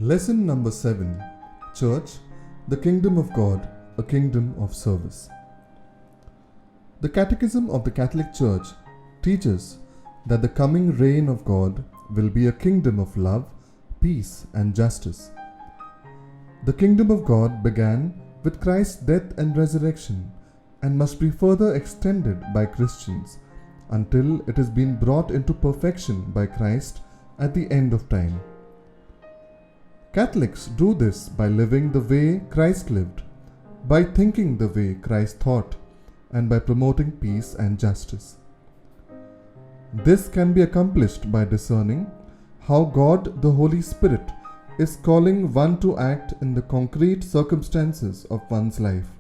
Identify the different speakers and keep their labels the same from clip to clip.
Speaker 1: Lesson number 7. Church, the Kingdom of God, a Kingdom of Service. The Catechism of the Catholic Church teaches that the coming reign of God will be a kingdom of love, peace, and justice. The Kingdom of God began with Christ's death and resurrection and must be further extended by Christians until it has been brought into perfection by Christ at the end of time. Catholics do this by living the way Christ lived, by thinking the way Christ thought, and by promoting peace and justice. This can be accomplished by discerning how God the Holy Spirit is calling one to act in the concrete circumstances of one's life.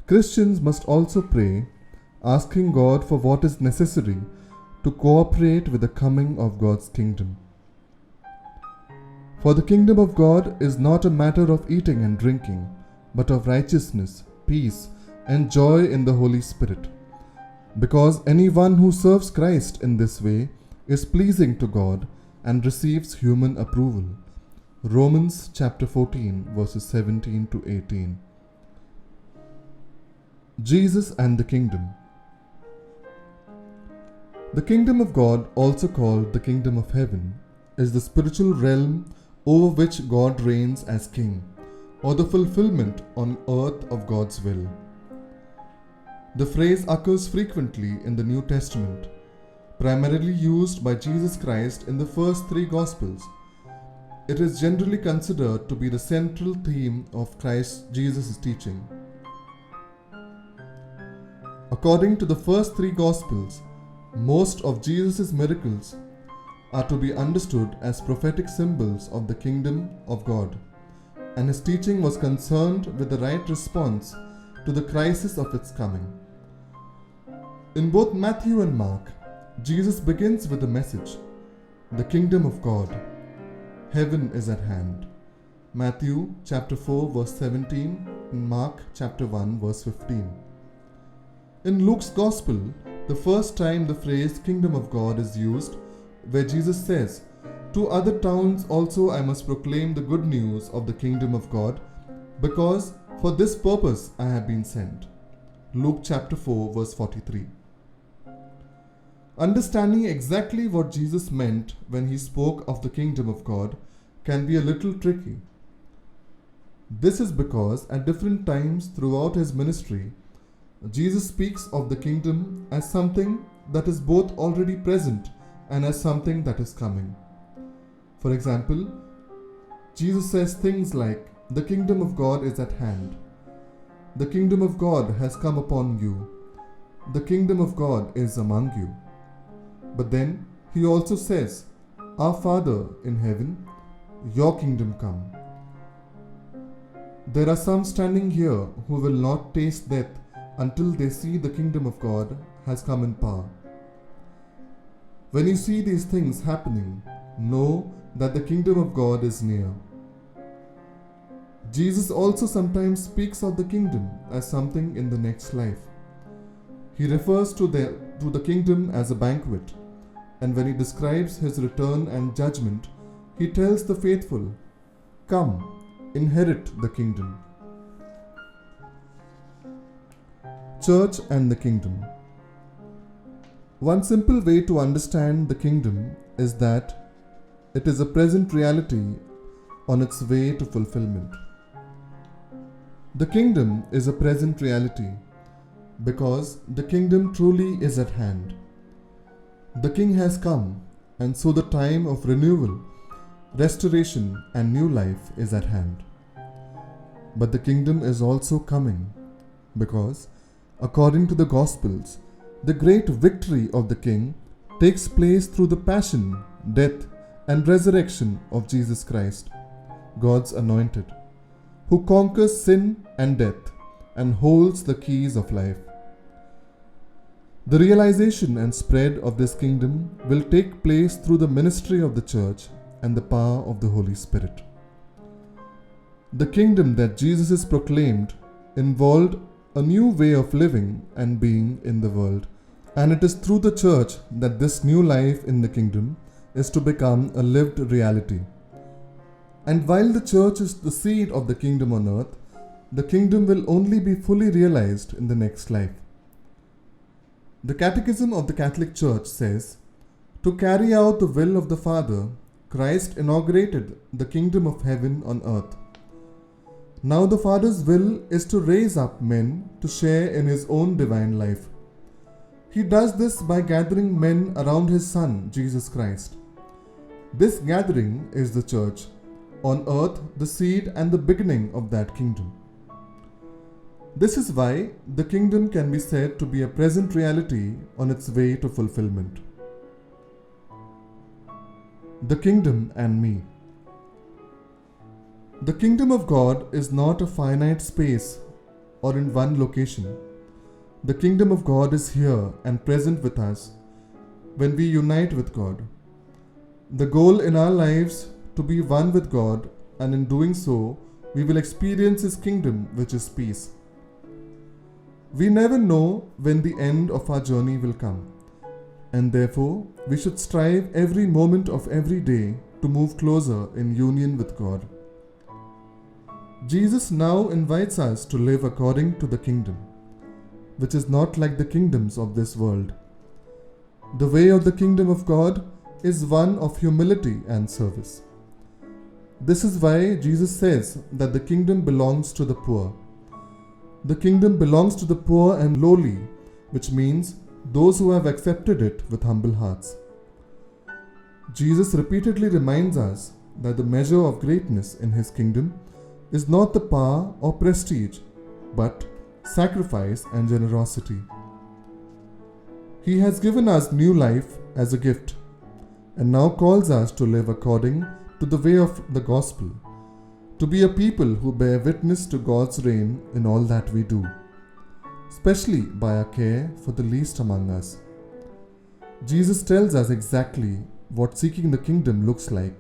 Speaker 1: Christians must also pray, asking God for what is necessary to cooperate with the coming of God's kingdom. For the kingdom of God is not a matter of eating and drinking, but of righteousness, peace, and joy in the Holy Spirit. Because anyone who serves Christ in this way is pleasing to God and receives human approval. Romans chapter 14, verses 17 to 18. Jesus and the Kingdom. The kingdom of God, also called the kingdom of heaven, is the spiritual realm over which God reigns as king, or the fulfillment on earth of God's will. The phrase occurs frequently in the New Testament, primarily used by Jesus Christ in the first three Gospels. It is generally considered to be the central theme of Christ Jesus' teaching. According to the first three Gospels, most of Jesus' miracles are to be understood as prophetic symbols of the kingdom of God, and his teaching was concerned with the right response to the crisis of its coming. In both Matthew and Mark, Jesus begins with the message, "The kingdom of God, heaven is at hand." Matthew chapter 4 verse 17 and Mark chapter 1 verse 15. In Luke's Gospel, the first time the phrase kingdom of God is used, where Jesus says, "To other towns also I must proclaim the good news of the kingdom of God, because for this purpose I have been sent." Luke chapter 4 verse 43. Understanding exactly what Jesus meant when he spoke of the kingdom of God can be a little tricky. This is because at different times throughout his ministry, Jesus speaks of the kingdom as something that is both already present and as something that is coming. For example, Jesus says things like, "The kingdom of God is at hand," "The kingdom of God has come upon you," "The kingdom of God is among you." But then he also says, "Our Father in heaven, your kingdom come." There are some standing here who will not taste death until they see the kingdom of God has come in power. When you see these things happening, know that the kingdom of God is near. Jesus also sometimes speaks of the kingdom as something in the next life. He refers to the kingdom as a banquet, and when he describes his return and judgment, he tells the faithful, "Come, inherit the kingdom." Church and the Kingdom. One simple way to understand the kingdom is that it is a present reality on its way to fulfillment. The kingdom is a present reality because the kingdom truly is at hand. The King has come, and so the time of renewal, restoration, and new life is at hand. But the kingdom is also coming because, according to the Gospels, the great victory of the King takes place through the passion, death, and resurrection of Jesus Christ, God's anointed, who conquers sin and death and holds the keys of life. The realization and spread of this kingdom will take place through the ministry of the Church and the power of the Holy Spirit. The kingdom that Jesus proclaimed involved a new way of living and being in the world, and it is through the Church that this new life in the kingdom is to become a lived reality. And while the church is the seed of the kingdom on earth, the kingdom will only be fully realized in the next life. The Catechism of the Catholic Church says, "To carry out the will of the Father, Christ inaugurated the kingdom of heaven on earth. Now the Father's will is to raise up men to share in His own divine life. He does this by gathering men around His Son, Jesus Christ. This gathering is the Church, on earth the seed and the beginning of that kingdom. This is why the kingdom can be said to be a present reality on its way to fulfillment." The kingdom and me. The kingdom of God is not a finite space or in one location. The kingdom of God is here and present with us when we unite with God. The goal in our lives to be one with God, and in doing so, we will experience His kingdom, which is peace. We never know when the end of our journey will come, and therefore we should strive every moment of every day to move closer in union with God. Jesus now invites us to live according to the kingdom, which is not like the kingdoms of this world. The way of the kingdom of God is one of humility and service. This is why Jesus says that the kingdom belongs to the poor. The kingdom belongs to the poor and lowly, which means those who have accepted it with humble hearts. Jesus repeatedly reminds us that the measure of greatness in His kingdom is not the power or prestige, but sacrifice and generosity. He has given us new life as a gift, and now calls us to live according to the way of the gospel, to be a people who bear witness to God's reign in all that we do, especially by our care for the least among us. Jesus tells us exactly what seeking the kingdom looks like: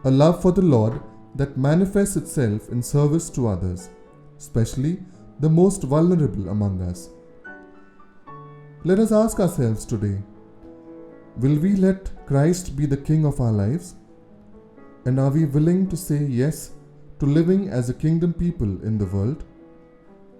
Speaker 1: a love for the Lord that manifests itself in service to others, especially the most vulnerable among us. Let us ask ourselves today, will we let Christ be the King of our lives? And are we willing to say yes to living as a kingdom people in the world?